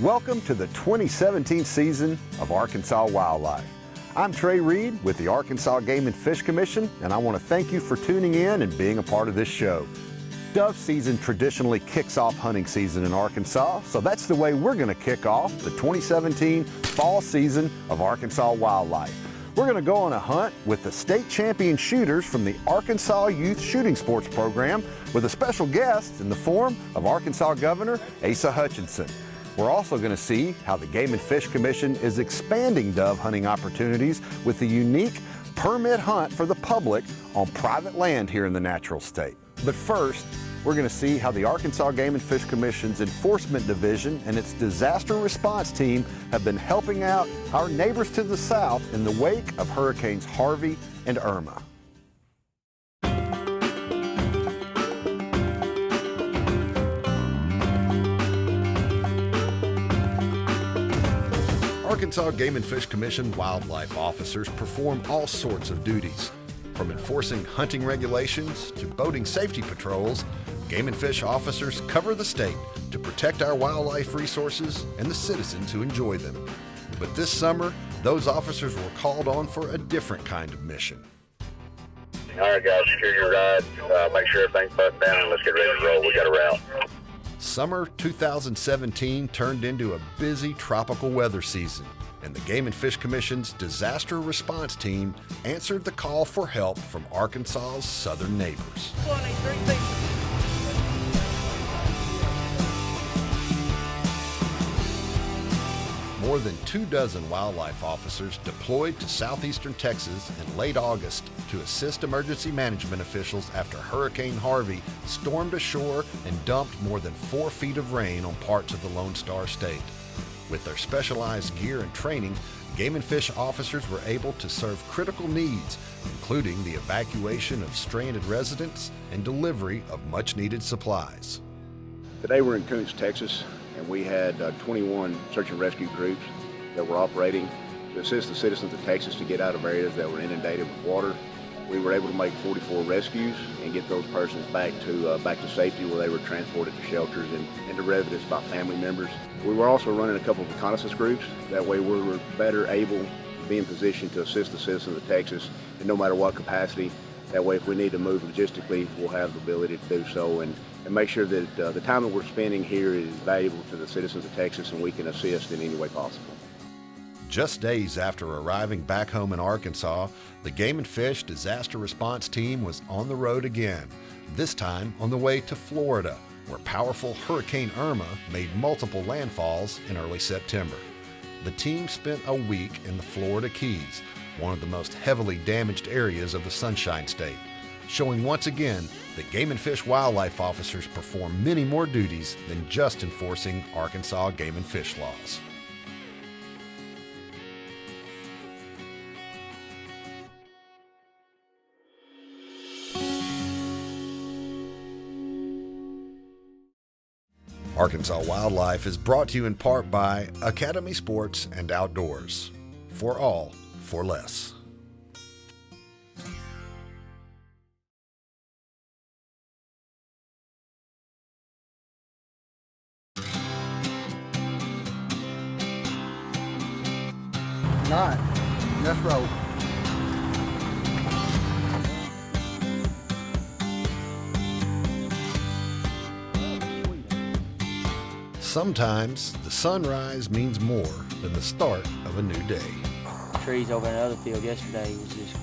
Welcome to the 2017 season of Arkansas Wildlife. I'm Trey Reed with the Arkansas Game and Fish Commission, and I want to thank you for tuning in and being a part of this show. Dove season traditionally kicks off hunting season in Arkansas, so that's the way we're going to kick off the 2017 fall season of Arkansas Wildlife. We're going to go on a hunt with the state champion shooters from the Arkansas Youth Shooting Sports Program with a special guest in the form of Arkansas Governor Asa Hutchinson. We're also going to see how the Game and Fish Commission is expanding dove hunting opportunities with a unique permit hunt for the public on private land here in the natural state. But first, we're going to see how the Arkansas Game and Fish Commission's Enforcement Division and its disaster response team have been helping out our neighbors to the south in the wake of Hurricanes Harvey and Irma. Arkansas Game and Fish Commission wildlife officers perform all sorts of duties. From enforcing hunting regulations to boating safety patrols, Game and Fish officers cover the state to protect our wildlife resources and the citizens who enjoy them. But this summer, those officers were called on for a different kind of mission. All right, guys, secure your ride. Make sure everything's buttoned down, and let's get ready to roll. We got a route. Summer 2017 turned into a busy tropical weather season, and the Game and Fish Commission's disaster response team answered the call for help from Arkansas's southern neighbors. More than 24 wildlife officers deployed to southeastern Texas in late August to assist emergency management officials after Hurricane Harvey stormed ashore and dumped more than 4 feet of rain on parts of the Lone Star State. With their specialized gear and training, Game and Fish officers were able to serve critical needs, including the evacuation of stranded residents and delivery of much-needed supplies. Today we're in Coons, Texas, and we had 21 search and rescue groups that were operating to assist the citizens of Texas to get out of areas that were inundated with water. We were able to make 44 rescues and get those persons back to safety, where they were transported to shelters and to residence by family members. We were also running a couple of reconnaissance groups. That way we were better able to be in position to assist the citizens of Texas in no matter what capacity. That way, if we need to move logistically, we'll have the ability to do so and make sure that the time that we're spending here is valuable to the citizens of Texas and we can assist in any way possible. Just days after arriving back home in Arkansas, the Game and Fish disaster response team was on the road again, this time on the way to Florida, where powerful Hurricane Irma made multiple landfalls in early September. The team spent a week in the Florida Keys, one of the most heavily damaged areas of the Sunshine State, showing once again that Game and Fish wildlife officers perform many more duties than just enforcing Arkansas game and fish laws. Arkansas Wildlife is brought to you in part by Academy Sports and Outdoors. For all, for less. All right, let's roll. Sometimes the sunrise means more than the start of a new day. Trees over in the other field yesterday was just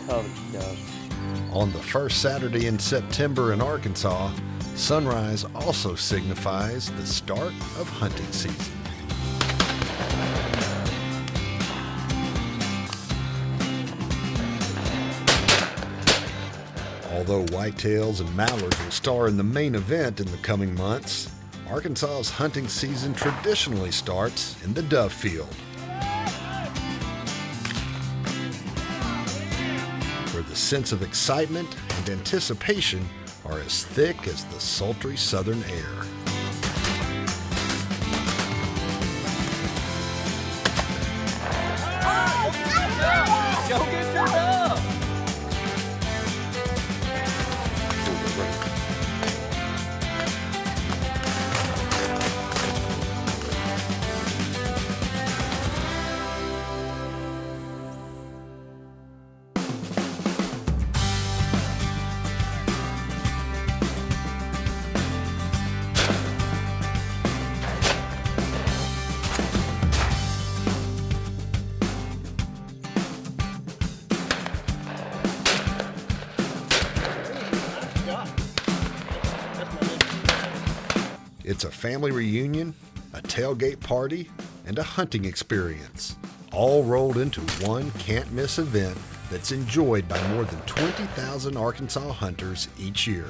covered with doves. On the first Saturday in September in Arkansas, sunrise also signifies the start of hunting season. Although whitetails and mallards will star in the main event in the coming months, Arkansas's hunting season traditionally starts in the dove field, where the sense of excitement and anticipation are as thick as the sultry southern air. Go get your dove! It's a family reunion, a tailgate party, and a hunting experience, all rolled into one can't-miss event that's enjoyed by more than 20,000 Arkansas hunters each year.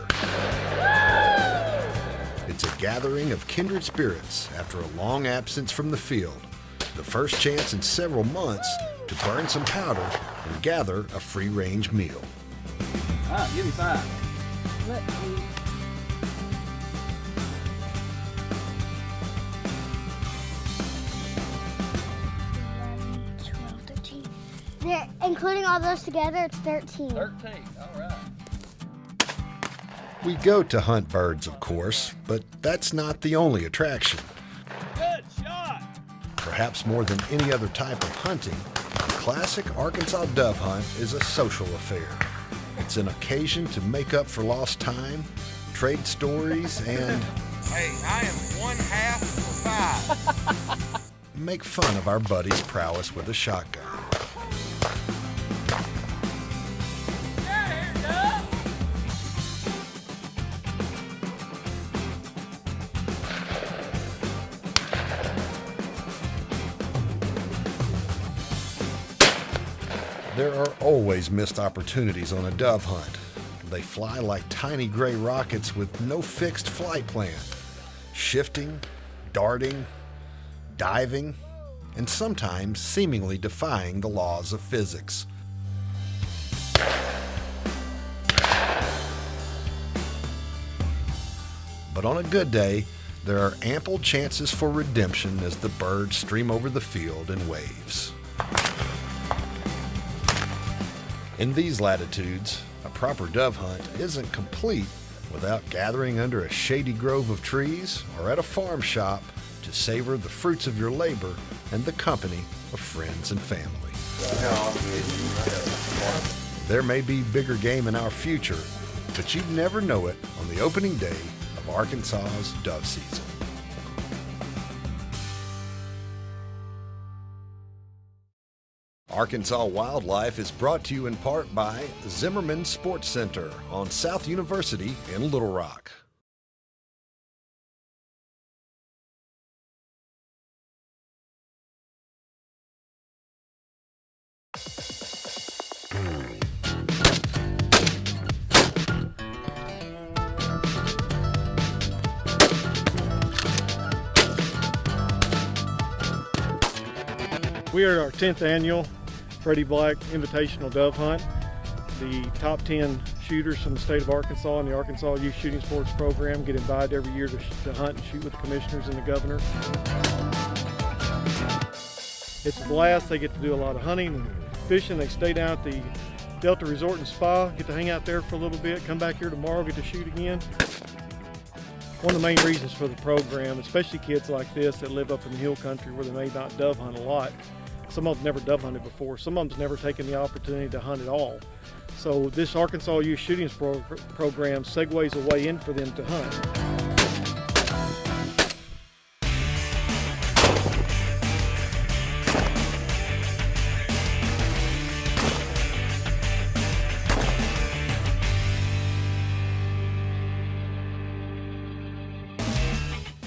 It's a gathering of kindred spirits after a long absence from the field, the first chance in several months to burn some powder and gather a free-range meal. All right, give me 5. Including all those together, it's 13. 13, all right. We go to hunt birds, of course, but that's not the only attraction. Good shot. Perhaps more than any other type of hunting, the classic Arkansas dove hunt is a social affair. It's an occasion to make up for lost time, trade stories, and hey, I am 1/2 for 5. Make fun of our buddy's prowess with a shotgun. There are always missed opportunities on a dove hunt. They fly like tiny gray rockets with no fixed flight plan, shifting, darting, diving, and sometimes seemingly defying the laws of physics. But on a good day, there are ample chances for redemption as the birds stream over the field in waves. In these latitudes, a proper dove hunt isn't complete without gathering under a shady grove of trees or at a farm shop to savor the fruits of your labor and the company of friends and family. There may be bigger game in our future, but you'd never know it on the opening day of Arkansas's dove season. Arkansas Wildlife is brought to you in part by Zimmerman Sports Center on South University in Little Rock. We are at our 10th annual Freddie Black Invitational Dove Hunt. The top 10 shooters from the state of Arkansas and the Arkansas Youth Shooting Sports Program get invited every year to hunt and shoot with the commissioners and the governor. It's a blast. They get to do a lot of hunting and fishing. They stay down at the Delta Resort and Spa, get to hang out there for a little bit, come back here tomorrow, get to shoot again. One of the main reasons for the program, especially kids like this that live up in the hill country where they may not dove hunt a lot. Some of them never dove hunted before. Some of them's never taken the opportunity to hunt at all. So this Arkansas Youth Shooting Program segues a way in for them to hunt.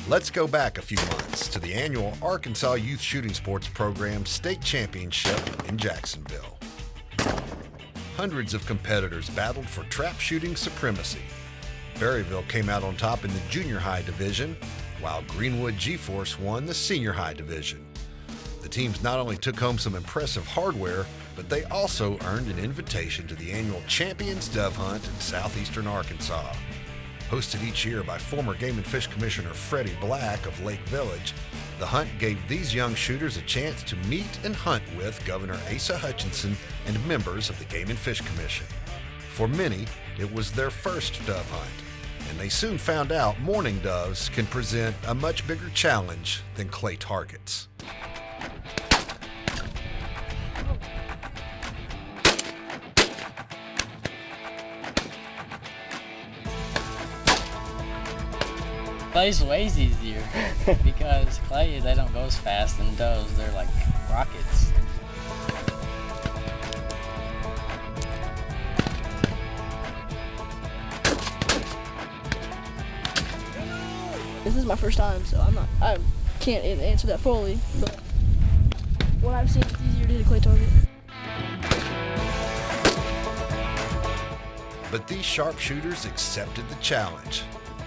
Let's go back a few months to the annual Arkansas Youth Shooting Sports Program State Championship in Jacksonville. Hundreds of competitors battled for trap shooting supremacy. Berryville came out on top in the junior high division, while Greenwood G-Force won the senior high division. The teams not only took home some impressive hardware, but they also earned an invitation to the annual Champions Dove Hunt in southeastern Arkansas. Hosted each year by former Game and Fish Commissioner Freddie Black of Lake Village, the hunt gave these young shooters a chance to meet and hunt with Governor Asa Hutchinson and members of the Game and Fish Commission. For many, it was their first dove hunt, and they soon found out mourning doves can present a much bigger challenge than clay targets. Clay's way easier because clay, they don't go as fast, and doves, they're like rockets. This is my first time, so I can't answer that fully, but what I've seen, it's easier to hit a clay target. But these sharpshooters accepted the challenge,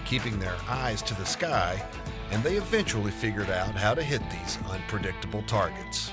keeping their eyes to the sky, and they eventually figured out how to hit these unpredictable targets.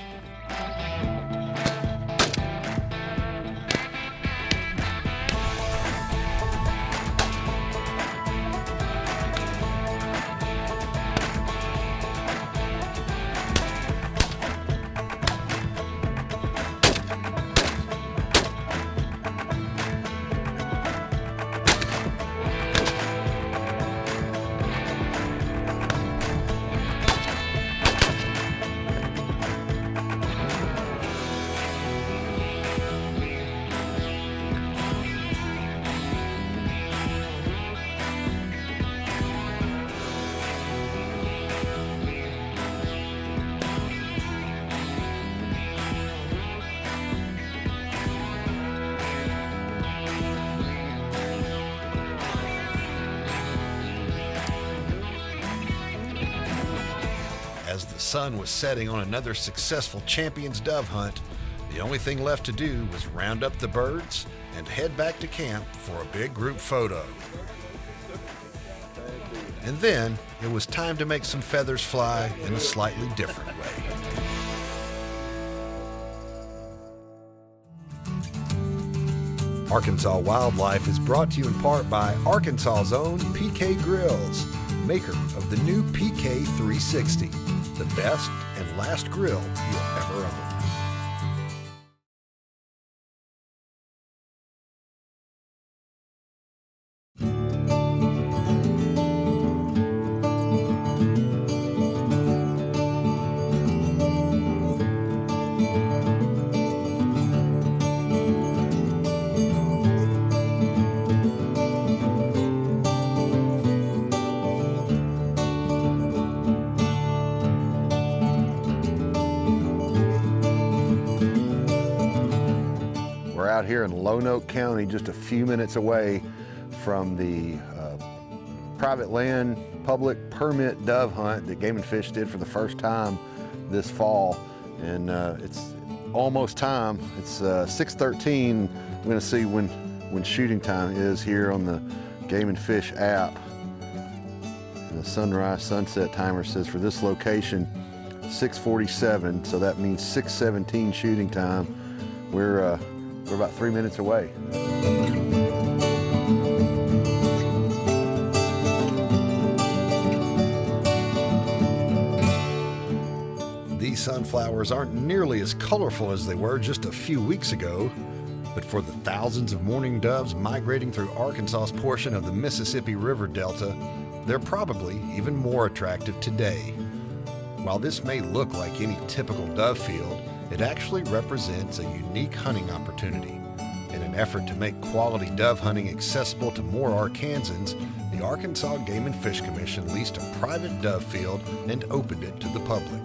As the sun was setting on another successful Champions dove hunt, the only thing left to do was round up the birds and head back to camp for a big group photo. And then it was time to make some feathers fly in a slightly different way. Arkansas Wildlife is brought to you in part by Arkansas's own PK Grills, maker of the new PK 360, the best and last grill you'll ever own. Out here in Lonoke County, just a few minutes away from the private land public permit dove hunt that Game and Fish did for the first time this fall, and it's almost time. It's 6:13. We're going to see when shooting time is here on the Game and Fish app. And the sunrise sunset timer says for this location 6:47, so that means 6:17 shooting time. We're about 3 minutes away. These sunflowers aren't nearly as colorful as they were just a few weeks ago, but for the thousands of mourning doves migrating through Arkansas's portion of the Mississippi River Delta, they're probably even more attractive today. While this may look like any typical dove field, it actually represents a unique hunting opportunity. In an effort to make quality dove hunting accessible to more Arkansans, the Arkansas Game and Fish Commission leased a private dove field and opened it to the public.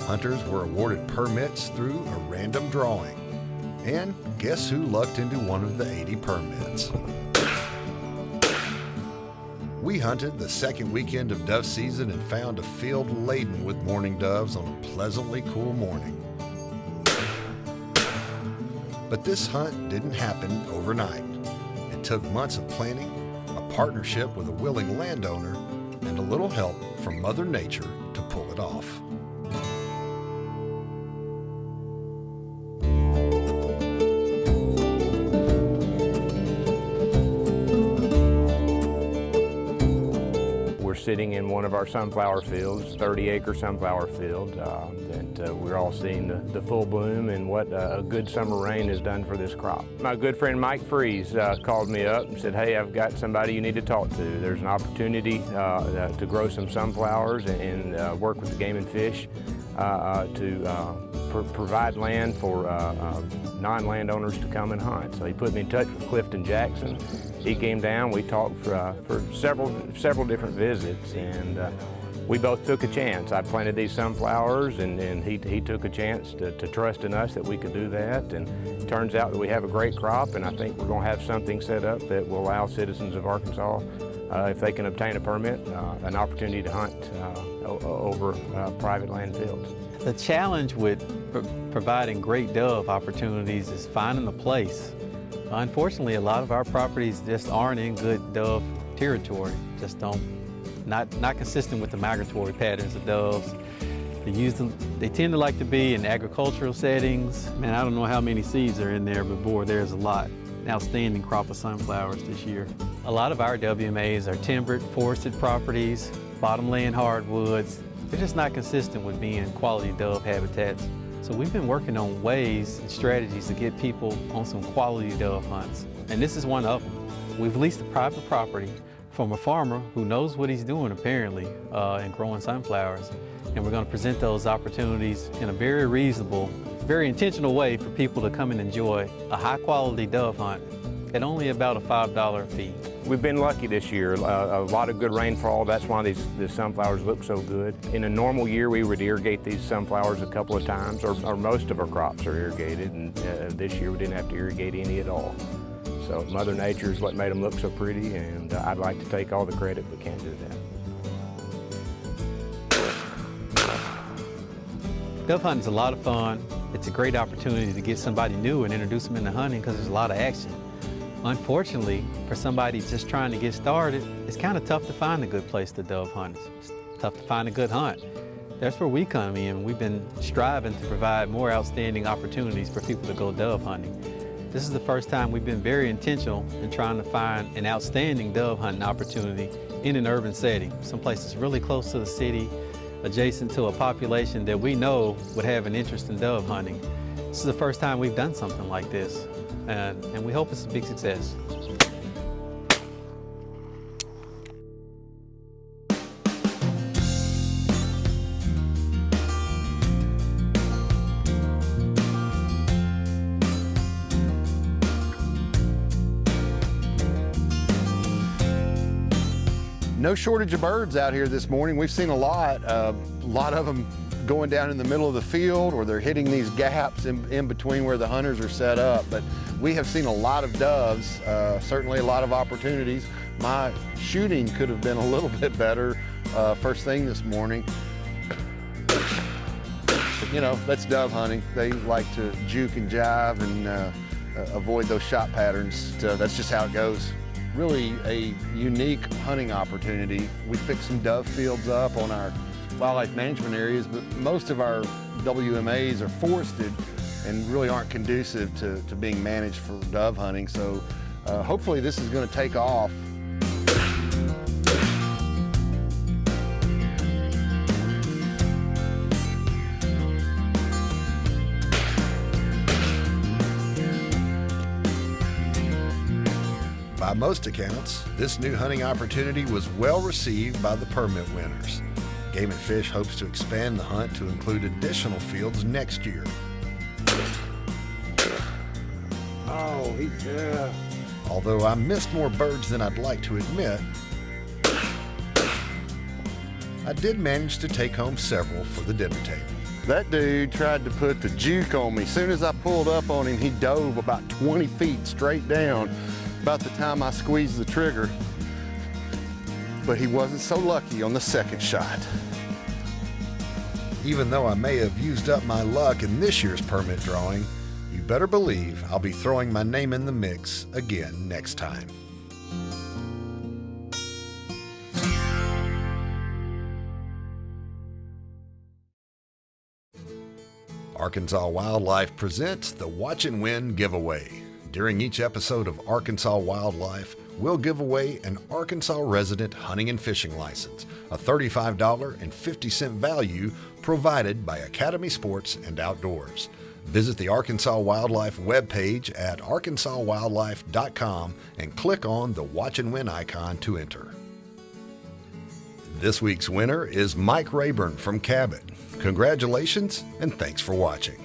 Hunters were awarded permits through a random drawing. And guess who lucked into one of the 80 permits? We hunted the second weekend of dove season and found a field laden with mourning doves on a pleasantly cool morning. But this hunt didn't happen overnight. It took months of planning, a partnership with a willing landowner, and a little help from Mother Nature to pull it off. We're sitting in one of our sunflower fields, 30-acre sunflower field, that we're all seeing the full bloom and what a good summer rain has done for this crop. My good friend Mike Freeze called me up and said, hey, I've got somebody you need to talk to. There's an opportunity to grow some sunflowers and work with the Game and Fish to provide land for non-landowners to come and hunt. So he put me in touch with Clifton Jackson. He came down, we talked for several different visits, and we both took a chance. I planted these sunflowers, and he took a chance to trust in us that we could do that, and it turns out that we have a great crop, and I think we're going to have something set up that will allow citizens of Arkansas if they can obtain a permit, an opportunity to hunt over private land fields. The challenge with providing great dove opportunities is finding a place. Unfortunately, a lot of our properties just aren't in good dove territory, just not consistent with the migratory patterns of doves. They tend to like to be in agricultural settings. Man, I don't know how many seeds are in there, but boy, there's a lot. An outstanding crop of sunflowers this year. A lot of our WMAs are timbered, forested properties, bottom-laying hardwoods. They're just not consistent with being quality dove habitats. So we've been working on ways and strategies to get people on some quality dove hunts. And this is one of them. We've leased a private property from a farmer who knows what he's doing apparently in growing sunflowers. And we're going to present those opportunities in a very reasonable, very intentional way for people to come and enjoy a high quality dove hunt at only about a $5 fee. We've been lucky this year, a lot of good rainfall. That's why these sunflowers look so good. In a normal year, we would irrigate these sunflowers a couple of times, or most of our crops are irrigated, and this year we didn't have to irrigate any at all. So Mother Nature is what made them look so pretty, and I'd like to take all the credit, but can't do that. Dove hunting is a lot of fun. It's a great opportunity to get somebody new and introduce them into hunting because there's a lot of action. Unfortunately, for somebody just trying to get started, it's kind of tough to find a good place to dove hunt. It's tough to find a good hunt. That's where we come in. We've been striving to provide more outstanding opportunities for people to go dove hunting. This is the first time we've been very intentional in trying to find an outstanding dove hunting opportunity in an urban setting, someplace that's really close to the city, adjacent to a population that we know would have an interest in dove hunting. This is the first time we've done something like this, and we hope it's a big success. No shortage of birds out here this morning. We've seen a lot of them going down in the middle of the field, or they're hitting these gaps in between where the hunters are set up. But we have seen a lot of doves, certainly a lot of opportunities. My shooting could have been a little bit better first thing this morning. You know, that's dove hunting. They like to juke and jive and avoid those shot patterns. That's just how it goes. Really a unique hunting opportunity. We fixed some dove fields up on our wildlife management areas, but most of our WMAs are forested and really aren't conducive to being managed for dove hunting. So hopefully this is going to take off. By most accounts, this new hunting opportunity was well received by the permit winners. Game & Fish hopes to expand the hunt to include additional fields next year. Oh, yeah. Although I missed more birds than I'd like to admit, I did manage to take home several for the dinner table. That dude tried to put the juke on me. As soon as I pulled up on him, he dove about 20 feet straight down. About the time I squeezed the trigger, but he wasn't so lucky on the second shot. Even though I may have used up my luck in this year's permit drawing, you better believe I'll be throwing my name in the mix again next time. Arkansas Wildlife presents the Watch and Win giveaway. During each episode of Arkansas Wildlife, we'll give away an Arkansas resident hunting and fishing license, a $35.50 value provided by Academy Sports and Outdoors. Visit the Arkansas Wildlife webpage at arkansaswildlife.com and click on the Watch and Win icon to enter. This week's winner is Mike Rayburn from Cabot. Congratulations and thanks for watching.